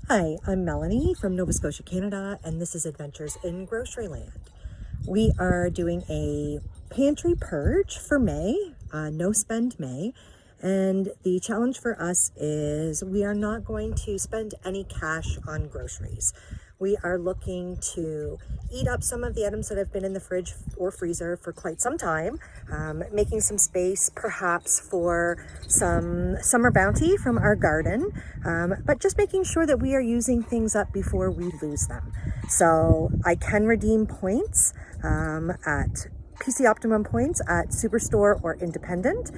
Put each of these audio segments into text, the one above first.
Hi, I'm Melanie from Nova Scotia, Canada, and this is Adventures in Groceryland. We are doing a pantry purge for May, no spend May, and the challenge for us is we are not going to spend any cash on groceries. We are looking to eat up some of the items that have been in the fridge or freezer for quite some time, making some space perhaps for some summer bounty from our garden, but just making sure that we are using things up before we lose them. So I can redeem points at PC Optimum points at Superstore or Independent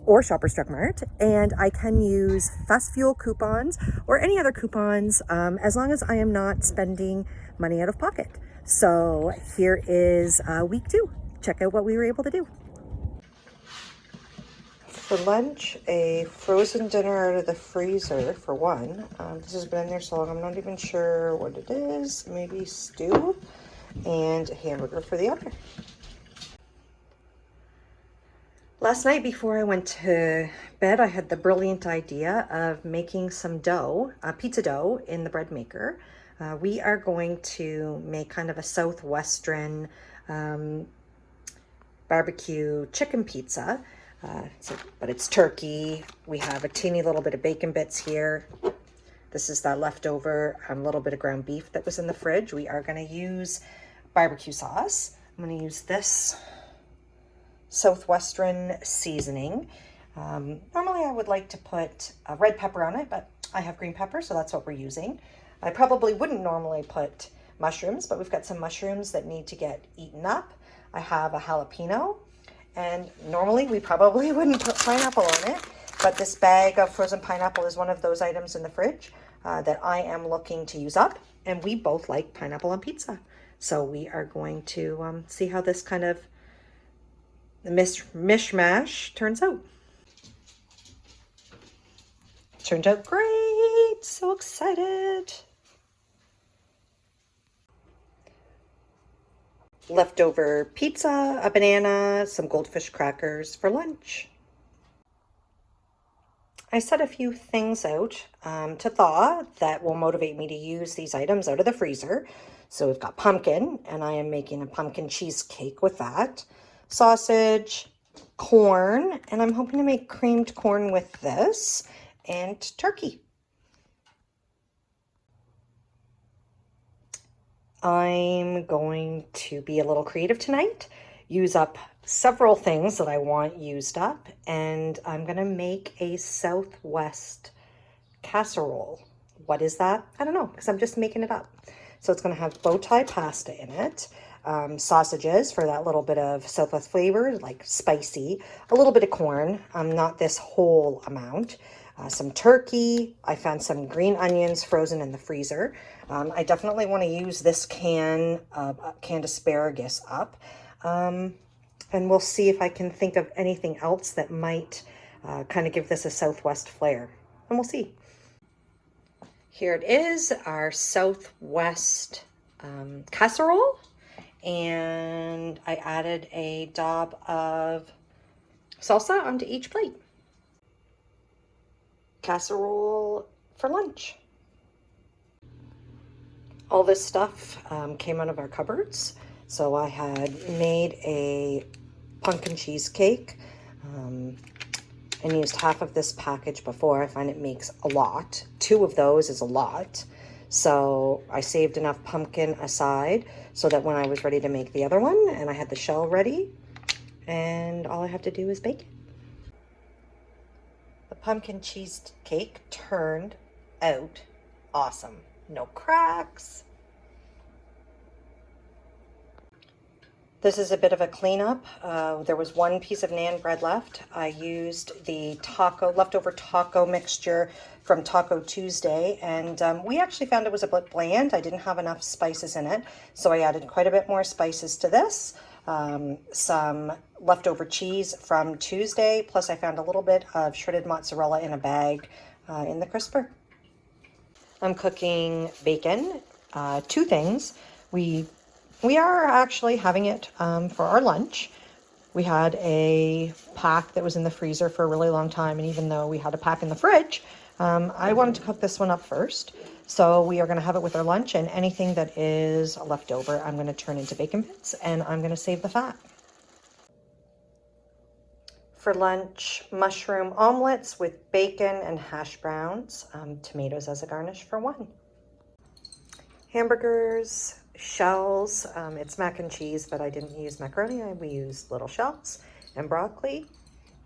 or Shoppers Drug Mart, and I can use fast fuel coupons or any other coupons as long as I am not spending money out of pocket. So here is week 2. Check out what we were able to do. For lunch, a frozen dinner out of the freezer for one. This has been in there so long I'm not even sure what it is. Maybe stew, and a hamburger for the other. Last night before I went to bed, I had the brilliant idea of making some dough, pizza dough in the bread maker. We are going to make kind of a southwestern barbecue chicken pizza, but it's turkey. We have a teeny little bit of bacon bits here. This is that leftover little bit of ground beef that was in the fridge. We are going to use barbecue sauce. I'm going to use this southwestern seasoning. Normally I would like to put red pepper on it, but I have green pepper, so that's what we're using. I probably wouldn't normally put mushrooms, but we've got some mushrooms that need to get eaten up. I have a jalapeno, and normally we probably wouldn't put pineapple on it, but this bag of frozen pineapple is one of those items in the fridge that I am looking to use up, and we both like pineapple on pizza. So we are going to see how this kind of mishmash turns out. Turned out great, so excited. Leftover pizza, a banana, some goldfish crackers for lunch. I set a few things out to thaw that will motivate me to use these items out of the freezer. So we've got pumpkin, and I am making a pumpkin cheesecake with that. Sausage, corn, and I'm hoping to make creamed corn with this, and turkey. I'm going to be a little creative tonight, use up several things that I want used up, and I'm going to make a Southwest casserole. What is that? I don't know, because I'm just making it up. So it's going to have bow tie pasta in it, sausages for that little bit of Southwest flavor, like spicy, a little bit of corn, not this whole amount, some turkey. I found some green onions frozen in the freezer. I definitely want to use this canned asparagus up, and we'll see if I can think of anything else that might kind of give this a Southwest flair, and we'll see. Here it is, our Southwest casserole, and I added a dab of salsa onto each plate. Casserole for lunch. All this stuff came out of our cupboards. So I had made a pumpkin cheesecake and used half of this package before. I find it makes a lot. 2 of those is a lot. So I saved enough pumpkin aside so that when I was ready to make the other one, and I had the shell ready, and all I have to do is bake it. The pumpkin cheesecake turned out awesome. No cracks. This is a bit of a cleanup. There was 1 piece of naan bread left. I used the leftover taco mixture from Taco Tuesday, and we actually found it was a bit bland. I didn't have enough spices in it, so I added quite a bit more spices to this. Some leftover cheese from Tuesday, plus I found a little bit of shredded mozzarella in a bag in the crisper. I'm cooking bacon, 2 things. We are actually having it for our lunch. We had a pack that was in the freezer for a really long time, and even though we had a pack in the fridge, I wanted to cook this one up first. So we are going to have it with our lunch, and anything that is left over, I'm going to turn into bacon bits, and I'm going to save the fat. For lunch, mushroom omelets with bacon and hash browns, tomatoes as a garnish for one. Hamburgers, shells, it's mac and cheese, but I didn't use macaroni, we used little shells, and broccoli.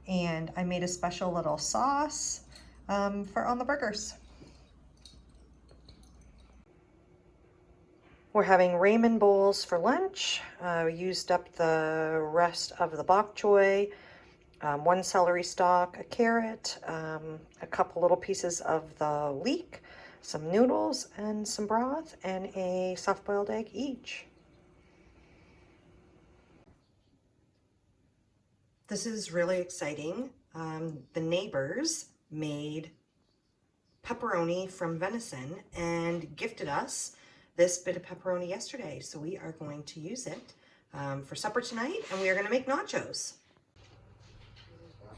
And I made a special little sauce for on the burgers. We're having ramen bowls for lunch. Used up the rest of the bok choy, one celery stalk, a carrot, a couple little pieces of the leek, some noodles and some broth, and a soft-boiled egg each. This is really exciting. The neighbors made pepperoni from venison and gifted us this bit of pepperoni yesterday. So we are going to use it for supper tonight, and we are going to make nachos.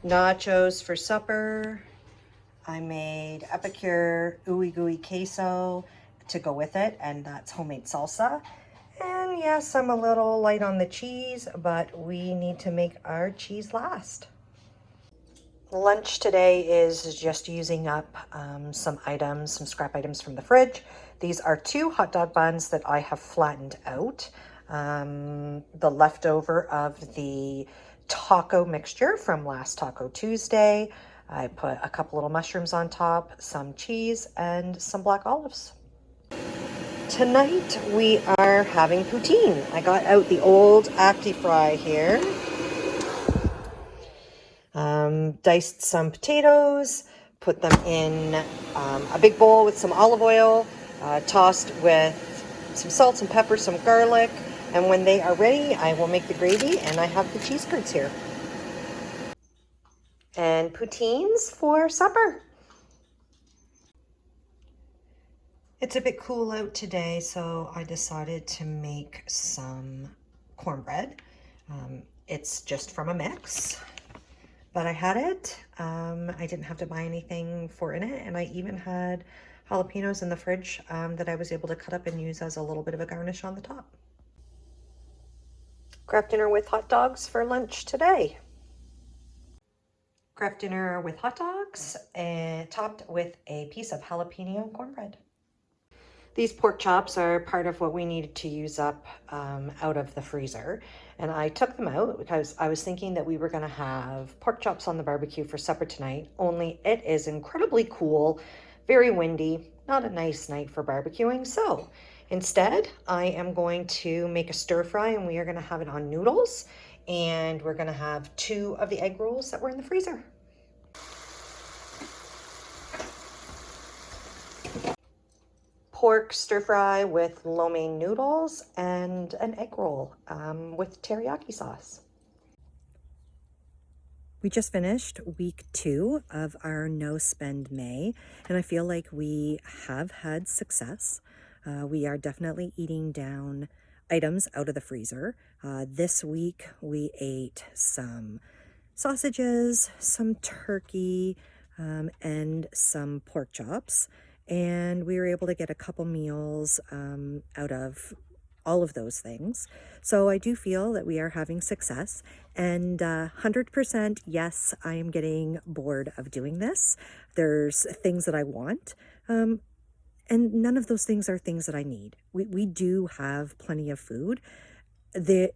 Nachos for supper. I made Epicure ooey gooey queso to go with it, and that's homemade salsa. And yes, I'm a little light on the cheese, but we need to make our cheese last. Lunch today is just using up some items, some scrap items from the fridge. These are 2 hot dog buns that I have flattened out. The leftover of the taco mixture from last Taco Tuesday. I put a couple little mushrooms on top, some cheese, and some black olives. Tonight we are having poutine. I got out the old ActiFry here. Diced some potatoes, put them in a big bowl with some olive oil, tossed with some salt, some pepper, some garlic, and when they are ready, I will make the gravy, and I have the cheese curds here. And poutines for supper. It's a bit cool out today, so I decided to make some cornbread. It's just from a mix. But I had it. I didn't have to buy anything for in it, and I even had jalapenos in the fridge that I was able to cut up and use as a little bit of a garnish on the top. Kraft dinner with hot dogs for lunch today. Kraft dinner with hot dogs and topped with a piece of jalapeno cornbread. These pork chops are part of what we needed to use up out of the freezer. And I took them out because I was thinking that we were going to have pork chops on the barbecue for supper tonight, only it is incredibly cool, very windy, not a nice night for barbecuing. So instead, I am going to make a stir fry, and we are going to have it on noodles. And we're going to have 2 of the egg rolls that were in the freezer. Pork stir fry with lo mein noodles and an egg roll with teriyaki sauce. We just finished week 2 of our No Spend May, and I feel like we have had success. We are definitely eating down items out of the freezer. This week we ate some sausages, some turkey, and some pork chops. And we were able to get a couple meals out of all of those things. So I do feel that we are having success, and 100% yes, I am getting bored of doing this. There's things that I want, and none of those things are things that I need. We do have plenty of food. The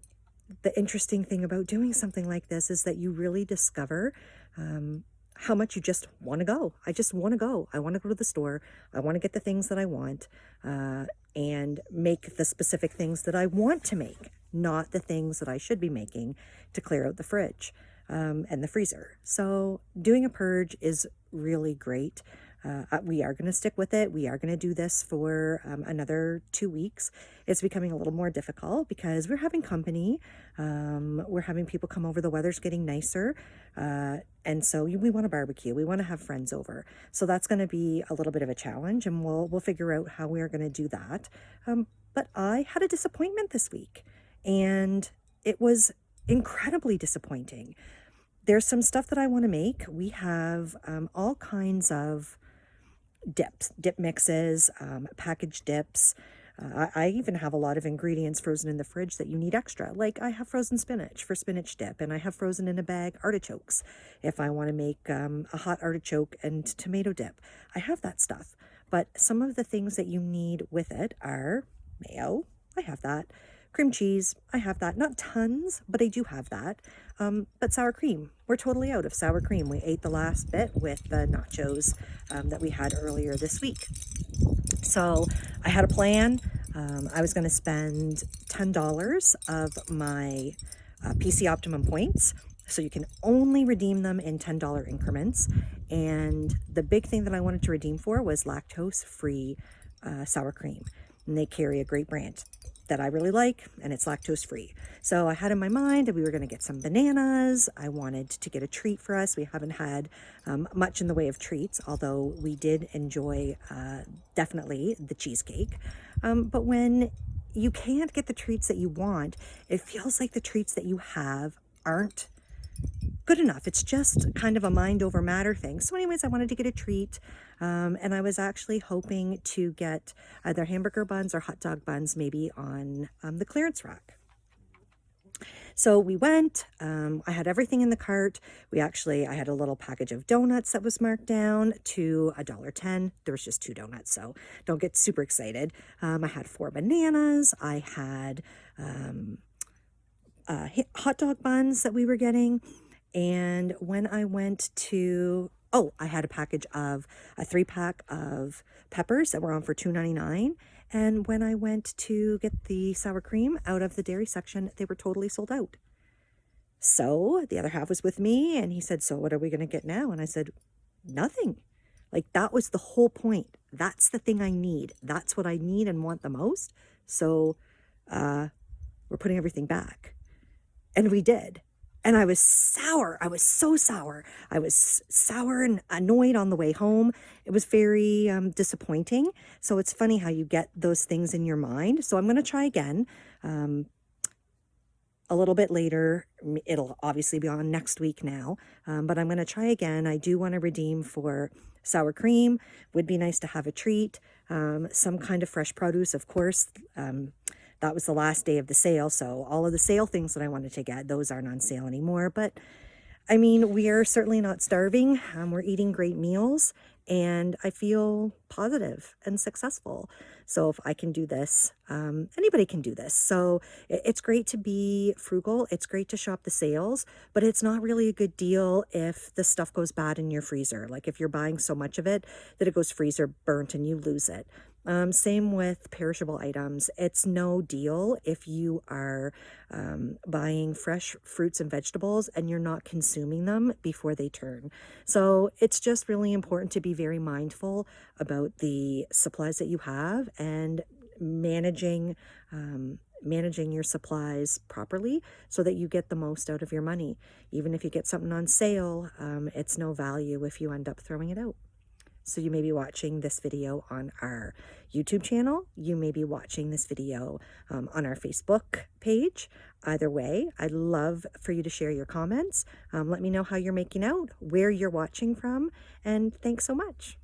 interesting thing about doing something like this is that you really discover how much you just want to go. I just want to go. I want to go to the store. I want to get the things that I want and make the specific things that I want to make, not the things that I should be making to clear out the fridge and the freezer. So doing a purge is really great. We are going to stick with it. We are going to do this for another 2 weeks. It's becoming a little more difficult because we're having company. We're having people come over. The weather's getting nicer. And so we want to barbecue. We want to have friends over. So that's going to be a little bit of a challenge, and we'll figure out how we are going to do that. But I had a disappointment this week, and it was incredibly disappointing. There's some stuff that I want to make. We have all kinds of dip mixes, packaged dips. I even have a lot of ingredients frozen in the fridge that you need extra. Like I have frozen spinach for spinach dip, and I have frozen in a bag artichokes if I want to make a hot artichoke and tomato dip. I have that stuff. But some of the things that you need with it are mayo. I have that. Cream cheese, I have that. Not tons, but I do have that. But sour cream, we're totally out of sour cream. We ate the last bit with the nachos that we had earlier this week. So I had a plan. I was going to spend $10 of my PC Optimum points. So you can only redeem them in $10 increments. And the big thing that I wanted to redeem for was lactose-free sour cream. And they carry a great brand that I really like, and it's lactose free. So I had in my mind that we were going to get some bananas. I wanted to get a treat for us. We haven't had much in the way of treats, although we did enjoy definitely the cheesecake. But when you can't get the treats that you want, it feels like the treats that you have aren't good enough. It's just kind of a mind over matter thing. So anyways, I wanted to get a treat. And I was actually hoping to get either hamburger buns or hot dog buns maybe on the clearance rack. So we went, I had everything in the cart. I had a little package of donuts that was marked down to $1.10. There was just 2 donuts, so don't get super excited. I had 4 bananas. I had hot dog buns that we were getting. And when I went to, I had a package of a 3-pack of peppers that were on for $2.99. And when I went to get the sour cream out of the dairy section, they were totally sold out. So the other half was with me, and he said, so what are we going to get now? And I said, nothing. Like, that was the whole point. That's the thing I need. That's what I need and want the most. So we're putting everything back. And we did. And I was sour. I was so sour. I was sour and annoyed on the way home. It was very disappointing. So it's funny how you get those things in your mind. So I'm going to try again a little bit later. It'll obviously be on next week now, but I'm going to try again. I do want to redeem for sour cream. Would be nice to have a treat. Some kind of fresh produce, of course. That was the last day of the sale, so all of the sale things that I wanted to get, those aren't on sale anymore. But I mean, we are certainly not starving. We're eating great meals, and I feel positive and successful. So if I can do this, anybody can do this. So it's great to be frugal. It's great to shop the sales, but it's not really a good deal if the stuff goes bad in your freezer. Like if you're buying so much of it that it goes freezer burnt and you lose it. Same with perishable items. It's no deal if you are buying fresh fruits and vegetables and you're not consuming them before they turn. So it's just really important to be very mindful about the supplies that you have and managing your supplies properly so that you get the most out of your money. Even if you get something on sale, it's no value if you end up throwing it out. So you may be watching this video on our YouTube channel. You may be watching this video on our Facebook page. Either way, I'd love for you to share your comments. Let me know how you're making out, where you're watching from, and thanks so much.